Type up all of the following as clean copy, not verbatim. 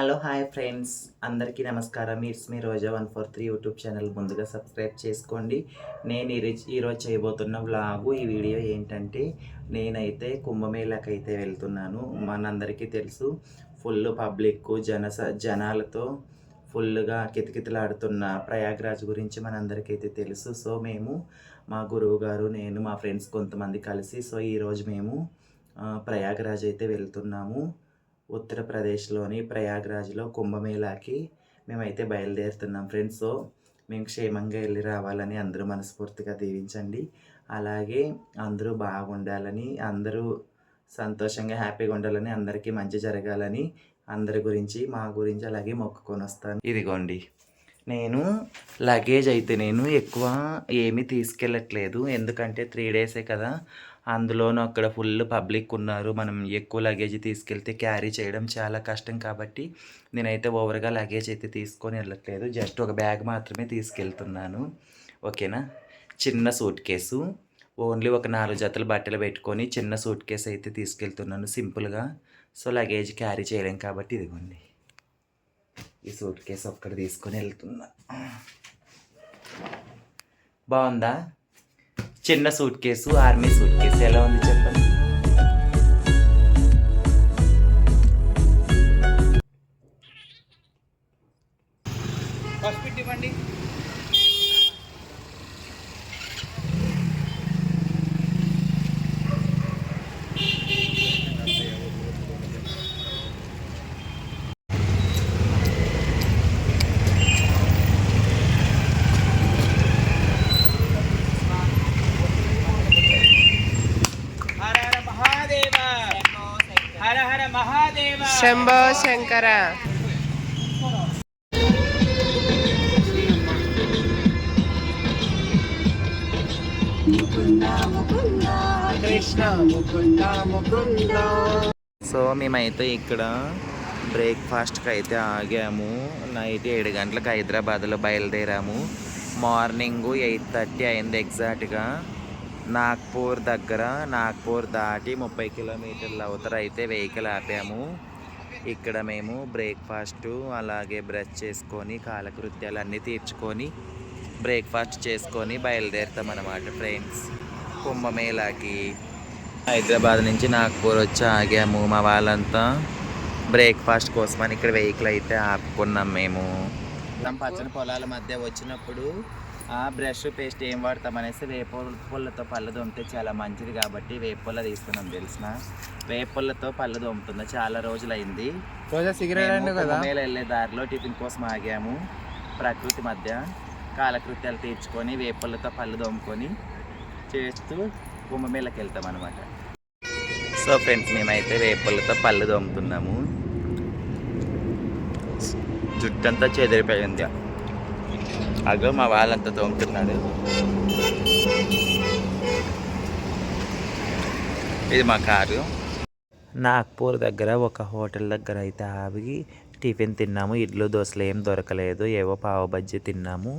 Hello hi friends, అందరికీ నమస్కారం. It's me Roja 143 YouTube channel. ముందుగా సబ్స్క్రైబ్ చేసుకోండి. నేను ఈరోజు చేయబోతున్న వ్లాగు ఈ వీడియో ఏంటంటే, నేనైతే కుంభమేళాకైతే వెళ్తున్నాను. మనందరికీ తెలుసు, ఫుల్ పబ్లిక్ జనాలతో ఫుల్గా కితకితలాడుతున్న ప్రయాగ్రాజ్ గురించి మనందరికైతే తెలుసు. సో మేము మా గురువు గారు, నేను, మా ఫ్రెండ్స్ కొంతమంది కలిసి ఈరోజు మేము ప్రయాగ్రాజ్ అయితే వెళ్తున్నాము. ఉత్తరప్రదేశ్లోని ప్రయాగ్రాజ్లో కుంభమేళాకి మేమైతే బయలుదేరుతున్నాం ఫ్రెండ్స్. సో మేము క్షేమంగా వెళ్ళి రావాలని అందరూ మనస్ఫూర్తిగా దీవించండి. అలాగే అందరూ బాగుండాలని, అందరూ సంతోషంగా హ్యాపీగా ఉండాలని, అందరికీ మంచి జరగాలని అందరి గురించి, మా గురించి అలాగే మొక్కుకొని వస్తాను. ఇదిగోండి, నేను లగేజ్ అయితే నేను ఎక్కువ ఏమీ తీసుకెళ్ళట్లేదు. ఎందుకంటే 3 డేసే కదా, అందులోనూ అక్కడ ఫుల్ పబ్లిక్ ఉన్నారు. మనం ఎక్కువ లగేజ్ తీసుకెళ్తే క్యారీ చేయడం చాలా కష్టం. కాబట్టి నేనైతే ఓవర్గా లగేజ్ అయితే తీసుకొని వెళ్ళట్లేదు. జస్ట్ ఒక బ్యాగ్ మాత్రమే తీసుకెళ్తున్నాను. ఓకేనా. చిన్న సూట్ కేసు, ఓన్లీ ఒక 4 జతల బట్టలు పెట్టుకొని చిన్న సూట్ కేసు అయితే తీసుకెళ్తున్నాను సింపుల్గా. సో లగేజ్ క్యారీ చేయలేం కాబట్టి ఇదిగోండి, ఈ సూట్ కేసు ఒక్కటి తీసుకొని వెళ్తున్నా. బాగుందా? చిన్న suit case, army suit case ఎలా ఉంది చెప్పండి. ఇవ్వండి. శంభో శంకర. సో మేమైతే ఇక్కడ బ్రేక్ఫాస్ట్కి అయితే ఆగాము. నైట్ 7 గంటలకు హైదరాబాద్లో బయలుదేరాము. మార్నింగ్ 8:30 అయింది ఎగ్జాక్ట్గా. నాగ్పూర్ దగ్గర, నాగ్పూర్ దాటి 30 కిలోమీటర్ల అవతల అయితే వెహికల్ ఆపాము. ఇక్కడ మేము బ్రేక్ఫాస్ట్ అలాగే బ్రష్ చేసుకొని కాలకృత్యాలు అన్నీ తీర్చుకొని బ్రేక్ఫాస్ట్ చేసుకొని బయలుదేరుతామన్నమాట ఫ్రెండ్స్ కుంభమేళాకి. హైదరాబాద్ నుంచి నాగ్పూర్ వచ్చి ఆగాము. మా వాళ్ళంతా బ్రేక్ఫాస్ట్ కోసమని ఇక్కడ వెహికల్ అయితే ఆపుకున్నాం. మేము పచ్చని పొలాల మధ్య వచ్చినప్పుడు బ్రష్ పేస్ట్ ఏం వాడతామనేసి వేపుల్లతో పళ్ళు దొమ్మితే చాలా మంచిది కాబట్టి వేపుల్ల తీసుకున్నాం. తెలిసిన వేపుల్లతో పళ్ళు దొమ్ముతుంది. చాలా రోజులైంది. కుంభమేళ వెళ్ళే దారిలో టిఫిన్ కోసం ఆగాము. ప్రకృతి మధ్య కాలకృత్యాలు తీర్చుకొని వేపుల్లతో పళ్ళు దొమ్ముకొని చేస్తూ కుంభమేళకి వెళ్తాం అనమాట. సో ఫ్రెండ్స్, మేమైతే వేపుల్లతో పళ్ళు దొమ్ముతున్నాము. జుట్టంతా చెదిరిపోయింది. అగో మా వాళ్ళంతా తోముతున్నాడు. ఇది మా కారు. నాగ్పూర్ దగ్గర ఒక హోటల్ దగ్గర అయితే ఆగి టిఫిన్ తిన్నాము. ఇడ్లు దోశలు ఏం దొరకలేదు. ఏవో పావు బజ్జీ తిన్నాము.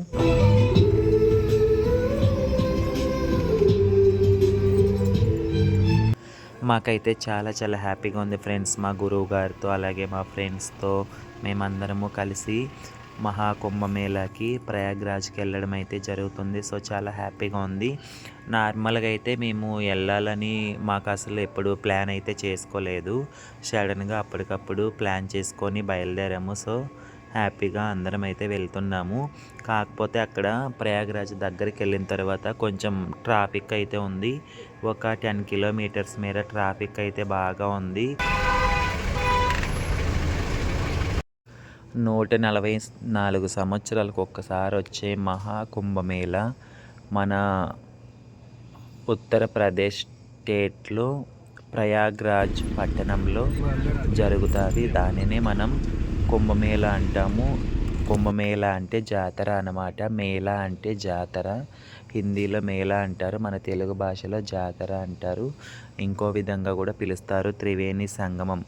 మాకైతే చాలా చాలా హ్యాపీగా ఉంది ఫ్రెండ్స్. మా గురువు గారితో అలాగే మా ఫ్రెండ్స్తో మేమందరము కలిసి మహాకుంభమేళాకి ప్రయాగ్రాజ్కి వెళ్ళడం అయితే జరుగుతుంది. సో చాలా హ్యాపీగా ఉంది. నార్మల్గా అయితే మేము వెళ్ళాలని మాకు అసలు ఎప్పుడు ప్లాన్ అయితే చేసుకోలేదు. సడన్గా అప్పటికప్పుడు ప్లాన్ చేసుకొని బయలుదేరాము. సో హ్యాపీగా అందరం అయితే వెళ్తున్నాము. కాకపోతే అక్కడ ప్రయాగ్రాజ్ దగ్గరికి వెళ్ళిన తర్వాత కొంచెం ట్రాఫిక్ అయితే ఉంది. ఒక 10 కిలోమీటర్స్ మేర ట్రాఫిక్ అయితే బాగా ఉంది. 144 సంవత్సరాలకు ఒక్కసారి వచ్చే మహాకుంభమేళ మన ఉత్తరప్రదేశ్ స్టేట్లో ప్రయాగ్రాజ్ పట్టణంలో జరుగుతుంది. దానినే మనం కుంభమేళ అంటాము. కుంభమేళ అంటే జాతర అన్నమాట. మేళా అంటే జాతర. హిందీలో మేళా అంటారు, మన తెలుగు భాషలో జాతర అంటారు. ఇంకో విధంగా కూడా పిలుస్తారు, త్రివేణి సంగమం.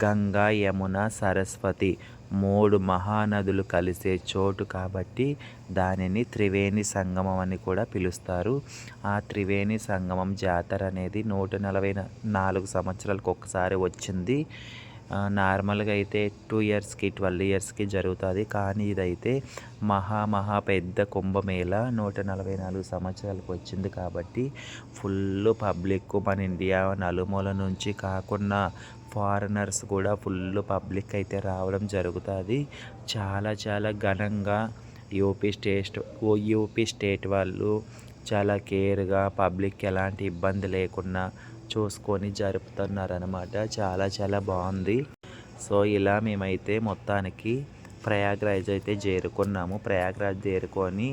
గంగా, యమున, సరస్వతి 3 మహానదులు కలిసే చోటు కాబట్టి దానిని త్రివేణి సంగమం అని కూడా పిలుస్తారు. ఆ త్రివేణి సంగమం జాతర అనేది 144 సంవత్సరాలకు ఒకసారి వచ్చింది. నార్మల్గా అయితే 2 ఇయర్స్కి 12 ఇయర్స్కి జరుగుతుంది. కానీ ఇదైతే మహా పెద్ద కుంభమేళ 144 సంవత్సరాలకు వచ్చింది కాబట్టి ఫుల్ పబ్లిక్ మన ఇండియా నలుమూల నుంచి కాకుండా ఫారినర్స్ కూడా ఫుల్ పబ్లిక్ అయితే రావడం జరుగుతుంది. చాలా ఘనంగా యూపీ స్టేట్ వాళ్ళు చాలా కేర్గా పబ్లిక్ ఎలాంటి ఇబ్బంది లేకుండా చూసుకొని జరుపుతున్నారనమాట. చాలా బాగుంది. సో ఇలా మేమైతే మొత్తానికి ప్రయాగ్రాజ్ అయితే చేరుకున్నాము. ప్రయాగ్రాజ్ చేరుకొని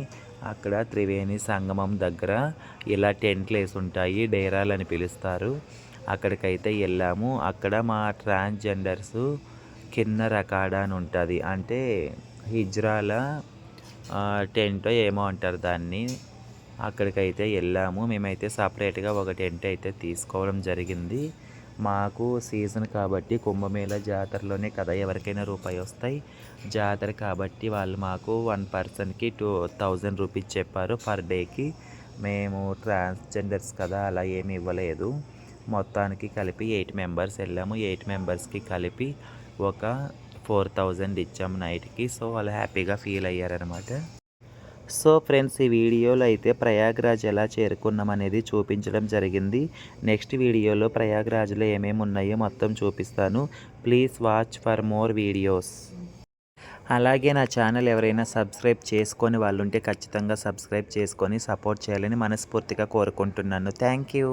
అక్కడ త్రివేణి సంగమం దగ్గర ఇలా టెంట్లు వేసి ఉంటాయి, డేరాలు అని పిలుస్తారు. అక్కడికైతే వెళ్ళాము. అక్కడ మా ట్రాన్స్జెండర్స్ కిన్నర్ అఖాడా అని ఉంటుంది, అంటే హిజ్రాల టెంట్ ఏమో అంటారు దాన్ని. అక్కడికైతే వెళ్ళాము. మేమైతే సపరేట్గా ఒక టెంట్ అయితే తీసుకోవడం జరిగింది. మాకు సీజన్ కాబట్టి కుంభమేళ జాతరలోనే కదా ఎవరికైనా రూపాయి వస్తాయి. జాతర కాబట్టి వాళ్ళు మాకు 1 పర్సన్కి 2000 రూపీస్ చెప్పారు పర్ డేకి. మేము ట్రాన్స్జెండర్స్ కదా అలా ఏమి ఇవ్వలేదు. మొత్తానికి కలిపి 8 మెంబర్స్ వెళ్ళాము. 8 మెంబర్స్కి కలిపి ఒక 4000 ఇచ్చాము నైట్కి. సో వాళ్ళు హ్యాపీగా ఫీల్ అయ్యారనమాట. సో ఫ్రెండ్స్, ఈ వీడియోలో అయితే ప్రయాగ్రాజ్ ఎలా చేరుకున్నాం అనేది చూపించడం జరిగింది. నెక్స్ట్ వీడియోలో ప్రయాగ్రాజ్లో ఏమేమి ఉన్నాయో మొత్తం చూపిస్తాను. Please watch for more videos. అలాగే నా ఛానల్ ఎవరైనా సబ్స్క్రైబ్ చేసుకొని వాళ్ళు ఉంటే ఖచ్చితంగా సబ్స్క్రైబ్ చేసుకొని సపోర్ట్ చేయాలని మనస్ఫూర్తిగా కోరుకుంటున్నాను. Thank you.